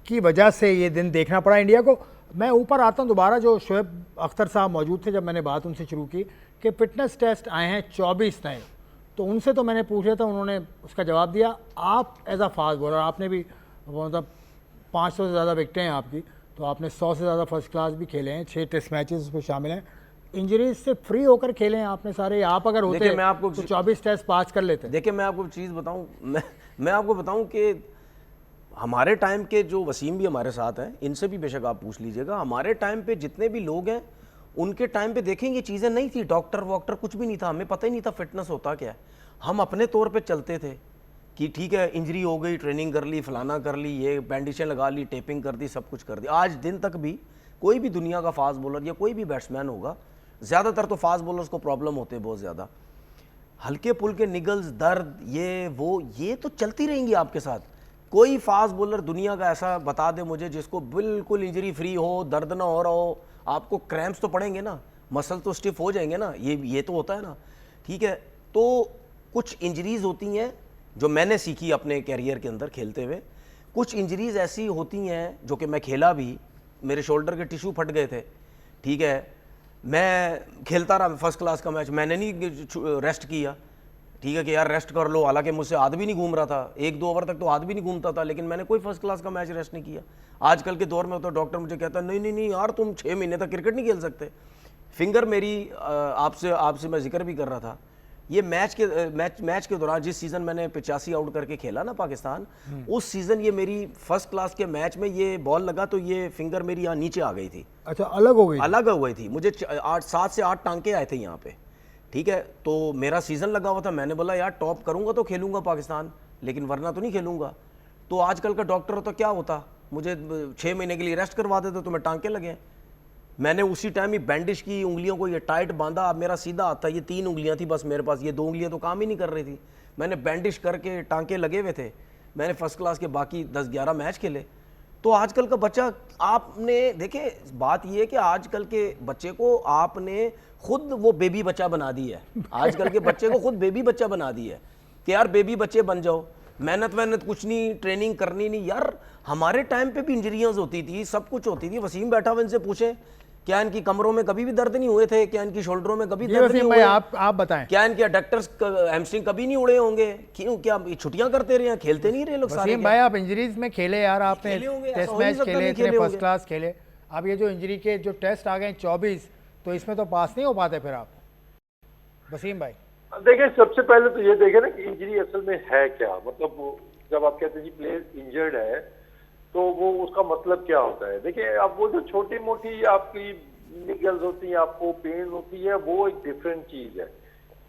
की वजह से ये दिन देखना पड़ा इंडिया को। मैं ऊपर आता हूँ दोबारा, जो शोएब अख्तर साहब मौजूद थे जब मैंने बात उनसे शुरू की कि फिटनेस टेस्ट आए हैं 24 नए, तो उनसे तो मैंने पूछा था, उन्होंने उसका जवाब दिया। आप एज अ फास्ट बॉलर, आपने भी मतलब 500 से ज़्यादा विकेटें हैं आपकी, तो आपने 100 से ज़्यादा फर्स्ट क्लास भी खेले हैं, 6 टेस्ट मैचेस उसमें शामिल हैं। इंजरीज से फ्री होकर खेले हैं आपने सारे। आप अगर होते मैं आपको तो 24 टेस्ट पास कर लेते। देखिए मैं आपको चीज़ बताऊं, मैं आपको बताऊं कि हमारे टाइम के जो वसीम भी हमारे साथ हैं, इनसे भी बेशक आप पूछ लीजिएगा, हमारे टाइम पे जितने भी लोग हैं उनके टाइम पे देखेंगे चीज़ें नहीं थी, डॉक्टर वॉक्टर कुछ भी नहीं था, हमें पता ही नहीं था फिटनेस होता क्या है। हम अपने तौर पे चलते थे कि ठीक है इंजरी हो गई, ट्रेनिंग कर ली, फलाना कर ली, ये बैंडेजें लगा ली, टेपिंग कर दी, सब कुछ कर दी। आज दिन तक भी कोई भी दुनिया का फास्ट बॉलर या कोई भी बैट्समैन होगा, ज़्यादातर तो फास्ट बॉलर्स को प्रॉब्लम होते हैं बहुत ज़्यादा, हल्के पुल्के निगल्स, दर्द, ये वो, ये तो चलती रहेंगी आपके साथ। कोई फास्ट बॉलर दुनिया का ऐसा बता दे मुझे जिसको बिल्कुल इंजरी फ्री हो, दर्द ना हो रहा हो। आपको क्रैम्प्स तो पड़ेंगे ना, मसल तो स्टिफ हो जाएंगे ना, ये तो होता है ना, ठीक है। तो कुछ इंजरीज होती हैं जो मैंने सीखी अपने कैरियर के अंदर खेलते हुए। कुछ इंजरीज ऐसी होती हैं जो कि मैं खेला भी, मेरे शोल्डर के टिश्यू फट गए थे, ठीक है, मैं खेलता रहा फर्स्ट क्लास का मैच, मैंने नहीं रेस्ट किया, ठीक है कि यार रेस्ट कर लो, हालांकि मुझसे हाथ भी नहीं घूम रहा था, 1-2 ओवर तक तो हाथ भी नहीं घूमता था, लेकिन मैंने कोई फर्स्ट क्लास का मैच रेस्ट नहीं किया। आजकल के दौर में तो डॉक्टर मुझे कहता है नहीं नहीं नहीं यार तुम 6 महीने तक क्रिकेट नहीं खेल सकते। फिंगर मेरी आपसे मैं जिक्र भी कर रहा था, ये मैच के दौरान जिस सीज़न मैंने 85 आउट करके खेला ना पाकिस्तान, उस सीज़न ये मेरी फर्स्ट क्लास के मैच में ये बॉल लगा तो ये फिंगर मेरी यहाँ नीचे आ गई थी। अच्छा, अलग हो गई? अलग हो गई थी, मुझे 7 से 8 टांके आए थे यहाँ पे, ठीक है। तो मेरा सीज़न लगा हुआ था, मैंने बोला यार टॉप करूँगा तो खेलूँगा पाकिस्तान, लेकिन वरना तो नहीं खेलूँगा। तो आजकल का डॉक्टर होता क्या होता, मुझे 6 महीने के लिए रेस्ट करवा देते तो मैं टांके लगे। मैंने उसी टाइम ही बैंडेज की, उंगलियों को ये टाइट बांधा, अब मेरा सीधा आता, ये 3 उंगलियां थी बस मेरे पास, ये 2 उंगलियां तो काम ही नहीं कर रही थी। मैंने बैंडेज करके टांके लगे हुए थे, मैंने फर्स्ट क्लास के बाकी 10-11 मैच खेले। तो आजकल का बच्चा, आपने देखे बात ये है कि आजकल के बच्चे को आपने खुद वो बेबी बच्चा बना दी है। आजकल के बच्चे को खुद बेबी बच्चा बना दी है कि यार बेबी बच्चे बन जाओ, मेहनत कुछ नहीं, ट्रेनिंग करनी नहीं। यार हमारे टाइम पे भी इंजरियां होती थी, सब कुछ होती थी। वसीम बैठा हुआ, इनसे पूछे क्या इनकी कमरों में कभी भी दर्द नहीं हुए थे, क्या इनकी शोल्डरों में कभी दर्द नहीं हुए, आप बताएं, क्या इनके अडक्टर्स हैमस्ट्रिंग कभी नहीं उड़े होंगे, क्यों, क्या छुट्टियां करते रहे, खेलते नहीं रहे लोग सारे? वसीम भाई आप इंजरीज में खेले यार, आपने टेस्ट मैच खेले, इतने फर्स्ट क्लास खेले, अब ये जो इंजरी के जो टेस्ट आ गए 24, तो इसमें तो पास नहीं हो पाते फिर आप, वसीम भाई? देखिए सबसे पहले तो ये देखें ना कि इंजरी असल में है क्या। मतलब जब आप कहते हैं जी प्लेयर इंजर्ड है तो वो उसका मतलब क्या होता है। देखिए अब वो जो छोटी मोटी आपकी निगल्स होती हैं, आपको पेन होती है, वो एक डिफरेंट चीज है,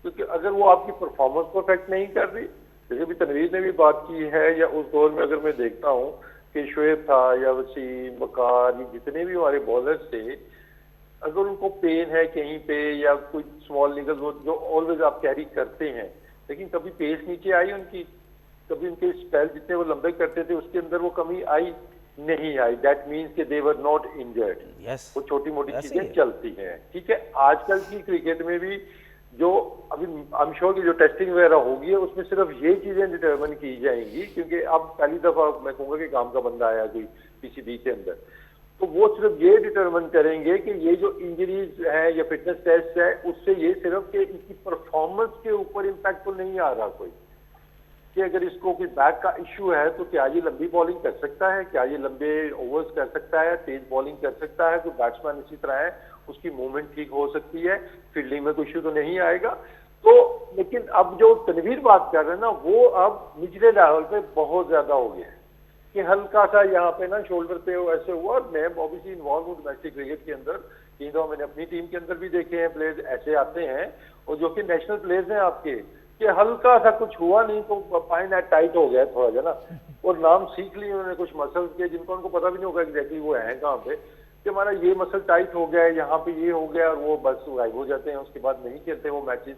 क्योंकि अगर वो आपकी परफॉर्मेंस को अफेक्ट नहीं कर रही, जैसे भी तनवीर ने भी बात की है, या उस दौर में अगर मैं देखता हूँ कि शोएब था या वसीम, वकार, जितने भी हमारे बॉलर्स थे, अगर उनको पेन है कहीं पे या कोई स्मॉल निगल्स जो ऑलवेज आप कैरी करते हैं, लेकिन कभी पेस नीचे आई उनकी, कभी उनके स्पेल जितने वो लंबे करते थे उसके अंदर वो कमी आई नहीं आई, दैट मीन्स कि दे वर नॉट इंजर्ड। वो छोटी मोटी चीजें चलती हैं, ठीक है। आजकल की क्रिकेट में भी जो अभी आई एम श्योर की जो टेस्टिंग वगैरह होगी उसमें सिर्फ ये चीजें डिटरमिन की जाएंगी, क्योंकि अब पहली दफा मैं कहूँगा कि काम का बंदा आया कोई पीसीबी के अंदर, तो वो सिर्फ ये डिटरमिन करेंगे कि ये जो इंजरीज है या फिटनेस टेस्ट है उससे ये सिर्फ कि इनकी परफॉर्मेंस के ऊपर इम्पैक्ट तो नहीं आ रहा कोई, कि अगर इसको कोई बैक का इश्यू है तो क्या ये लंबी बॉलिंग कर सकता है, क्या ये लंबे ओवर्स कर सकता है, तेज बॉलिंग कर सकता है, तो बैट्समैन इसी तरह है उसकी मूवमेंट ठीक हो सकती है, फील्डिंग में कोई इश्यू तो नहीं आएगा। तो लेकिन अब जो तनवीर बात कर रहे हैं ना, वो अब निचले लेवल पे बहुत ज्यादा हो गया है कि हल्का सा यहाँ पे ना शोल्डर पे ऐसे हुआ। और मैं ऑब्वियसली इन्वॉल्व हूँ डोमेस्टिक क्रिकेट के अंदर, तीन दफा मैंने अपनी टीम के अंदर भी देखे हैं प्लेयर्स ऐसे आते हैं, और जो कि नेशनल प्लेयर्स हैं आपके, कि हल्का सा कुछ हुआ नहीं तो पाइन टाइट हो गया थोड़ा सा ना, और नाम सीख लिए उन्होंने कुछ मसल्स के जिनको उनको पता भी नहीं होगा एग्जैक्टली वो है कहाँ पे, कि हमारा ये मसल टाइट हो गया है, यहाँ पे ये हो गया, और वो बस गायब हो जाते हैं, उसके बाद नहीं खेलते वो मैचेस।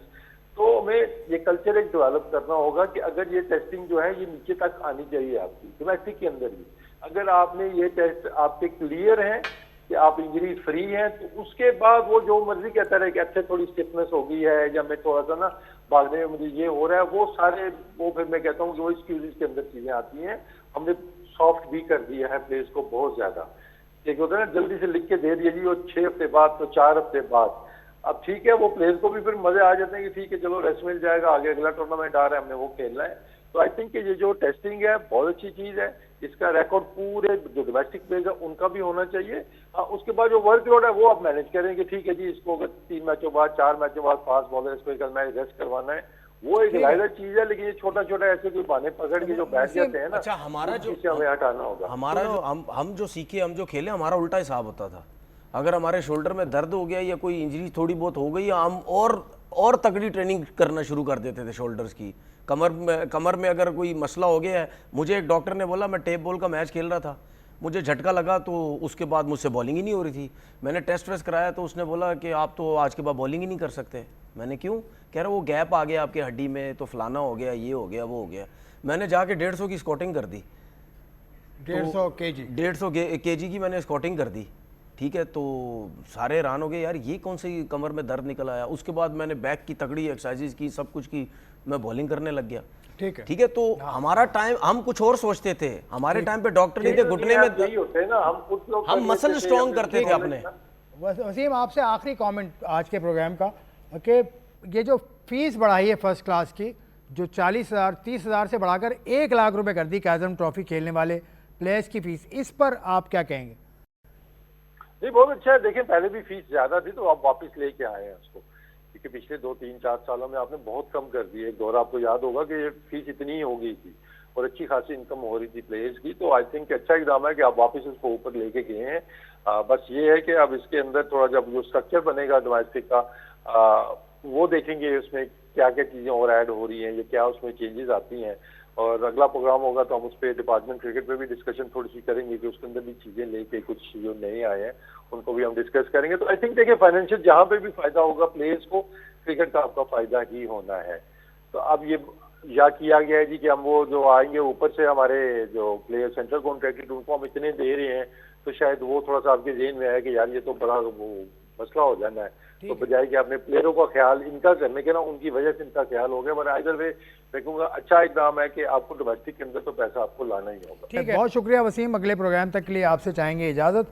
तो हमें ये कल्चर एक डेवलप करना होगा कि अगर ये टेस्टिंग जो है ये नीचे तक आनी चाहिए आपकी डोमेस्टिक के अंदर भी। अगर आपने ये टेस्ट आपके क्लियर हैं कि आप इंजरी फ्री हैं, तो उसके बाद वो जो मर्जी कहता रहे कि अच्छे थोड़ी स्टिफनेस हो गई है या मैं थोड़ा सा ना भागने में मुझे ये हो रहा है, वो सारे वो फिर मैं कहता हूँ कि वो एक्सक्यूजेस के अंदर चीजें आती हैं। हमने सॉफ्ट भी कर दिया है प्लेयर्स को बहुत ज्यादा, एक होता है ना जल्दी से लिख के दे दिया जी वो 6 हफ्ते बाद तो 4 हफ्ते बाद। अब ठीक है वो प्लेयर्स को भी फिर मजे आ जाते हैं कि ठीक है चलो रेस्ट मिल जाएगा, आगे अगला टूर्नामेंट आ रहा है हमने वो खेलना है, तो आई थिंक ये जो टेस्टिंग है बहुत अच्छी चीज है, इसका रिकॉर्ड पूरे जो डोमेस्टिक प्लेयर्स है उनका भी होना चाहिए। हाँ, उसके बाद जो वर्कलोड है वो आप मैनेज करेंगे, ठीक है जी, इसको अगर 3 मैचों बाद 4 मैचों बाद फास्ट बॉलर इसको कल मैच रेस्ट करवाना है, वो एक लाइजर चीज है। लेकिन ये छोटा छोटा ऐसे कोई बहाने पकड़ के जो बैठ जाते हैं ना, अच्छा हमारा जो हमें हटाना होगा। हमारा जो हम जो सीखे, हम जो खेले, हमारा उल्टा हिसाब होता था। अगर हमारे शोल्डर में दर्द हो गया या कोई इंजरी थोड़ी बहुत हो गई, हम और तगड़ी ट्रेनिंग करना शुरू कर देते थे शोल्डर्स की। कमर में अगर कोई मसला हो गया है, मुझे एक डॉक्टर ने बोला, मैं टेप बॉल का मैच खेल रहा था, मुझे झटका लगा, तो उसके बाद मुझसे बॉलिंग ही नहीं हो रही थी। मैंने टेस्ट वेस्ट कराया तो उसने बोला कि आप तो आज के बाद बॉलिंग ही नहीं कर सकते। मैंने क्यों? कह रहा वो गैप आ गया आपके हड्डी में, तो फलाना हो गया, ये हो गया, वो हो गया। मैंने जाके 150 की स्कॉटिंग कर दी, 150 केजी की मैंने स्कॉटिंग कर दी, ठीक है। तो सारे हैरान हो गए, यार ये कौन सी कमर में दर्द निकल आया। उसके बाद मैंने बैक की तगड़ी एक्सरसाइजेज की, सब कुछ की, मैं बॉलिंग करने लग गया। ठीक है। तो हमारा टाइम, हम कुछ और सोचते थे, हमारे टाइम पे डॉक्टर नहीं थे, घुटने में यही होते हैं ना, हम मसल स्ट्रॉन्ग करते थे अपने। वसीम, आपसे आखिरी कमेंट आज के प्रोग्राम का, कि ये जो फीस बढ़ाई है फर्स्ट क्लास की, जो 40,000 30,000 से बढ़ाकर 1 लाख रुपए कर दी काज़म ट्रॉफी खेलने वाले प्लेयर्स की फीस, इस पर आप क्या कहेंगे? नहीं, बहुत अच्छा है। देखिए, पहले भी फीस ज्यादा थी तो आप वापस लेके आए हैं उसको, क्योंकि पिछले 2-3-4 सालों में आपने बहुत कम कर दी। एक दौर आपको याद होगा कि फीस इतनी ही हो गई थी और अच्छी खासी इनकम हो रही थी प्लेयर्स की। तो आई थिंक अच्छा इकदाम है कि आप वापस उसको ऊपर लेके गए हैं। बस ये है कि अब इसके अंदर थोड़ा जब जो स्ट्रक्चर बनेगा डोमेस्टिक का, वो देखेंगे उसमें क्या क्या चीजें और ऐड हो रही हैं, या क्या उसमें चेंजेस आती हैं। और अगला प्रोग्राम होगा तो हम उस पर डिपार्टमेंट क्रिकेट पे भी डिस्कशन थोड़ी सी करेंगे कि उसके अंदर भी चीजें लेके कुछ जो नए आए हैं उनको भी हम डिस्कस करेंगे। तो आई थिंक देखिए, फाइनेंशियल जहां पे भी फायदा होगा प्लेयर्स को, क्रिकेट का आपका फायदा ही होना है। तो अब ये या किया गया है जी कि हम वो जो आएंगे ऊपर से हमारे जो प्लेयर सेंट्रल कॉन्ट्रैक्टेड, उनको हम इतने दे रहे हैं, तो शायद वो थोड़ा सा आपके जेहन में है कि यार ये तो बड़ा वो मसला हो जाना है। तो बजाय कि अपने प्लेयरों का ख्याल इनका करने के ना, उनकी वजह से इनका ख्याल हो गया। बट आइदर वे देखूंगा अच्छा इकदाम है कि आपको डोमेस्टिक के अंदर तो पैसा आपको लाना ही होगा। ठीक है, बहुत शुक्रिया वसीम। अगले प्रोग्राम तक के लिए आपसे चाहेंगे इजाज़त।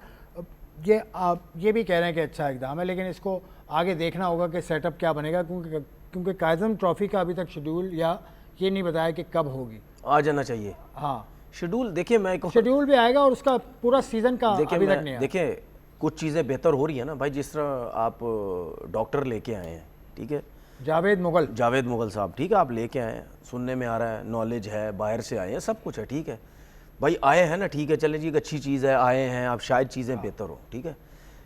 ये आप ये भी कह रहे हैं कि अच्छा इकदाम है, लेकिन इसको आगे देखना होगा कि सेटअप क्या बनेगा, क्योंकि काज़म ट्रॉफी का अभी तक शेड्यूल या ये नहीं बताया कि कब होगी। आ जाना चाहिए। हाँ, शेड्यूल देखिए, मैं शेड्यूल भी आएगा और उसका पूरा सीजन का अभी तक नहीं आया। देखिए, कुछ चीज़ें बेहतर हो रही है ना भाई, जिस तरह आप डॉक्टर लेके आए हैं, ठीक है, जावेद मुगल साहब, ठीक है, आप लेके आए हैं, सुनने में आ रहा है, नॉलेज है, बाहर से आए हैं, सब कुछ है, ठीक है भाई, आए हैं ना, ठीक है, चले जी, एक अच्छी चीज़ है, आए हैं, आप शायद चीज़ें बेहतर हो, ठीक है।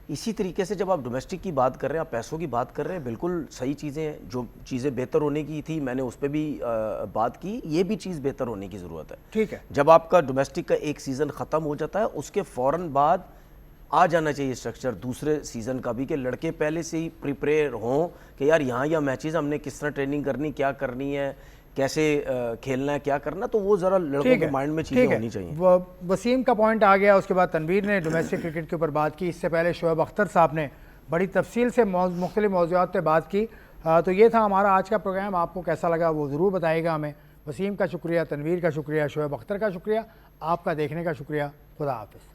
इसी तरीके से जब आप डोमेस्टिक की बात कर रहे हैं, आप पैसों की बात कर रहे हैं, बिल्कुल सही चीज़ें हैं। जो चीज़ें बेहतर होने की थी मैंने उस पर भी बात की, ये भी चीज़ बेहतर होने की ज़रूरत है, ठीक है। जब आपका डोमेस्टिक का एक सीज़न ख़त्म हो जाता है, उसके फ़ौरन बाद आ जाना चाहिए स्ट्रक्चर दूसरे सीज़न का भी, कि लड़के पहले से ही प्रिपेयर हों कि यार यहाँ मैचेस हमने किस तरह ट्रेनिंग करनी, क्या करनी है, कैसे खेलना है, क्या करना, तो वो ज़रा लड़कों के माइंड में चीज़ें होनी चाहिए। वसीम का पॉइंट आ गया, उसके बाद तनवीर ने डोमेस्टिक क्रिकेट के ऊपर बात की, इससे पहले शोएब अख्तर साहब ने बड़ी तफसील से मुख्तलिफ मौज़ूआत पर बात की। तो ये था हमारा आज का प्रोग्राम। आपको कैसा लगा वो ज़रूर बताइएगा हमें। वसीम का शुक्रिया, तनवीर का शुक्रिया, शोएब अख्तर का शुक्रिया, आपका देखने का शुक्रिया। खुदा हाफ़िज़।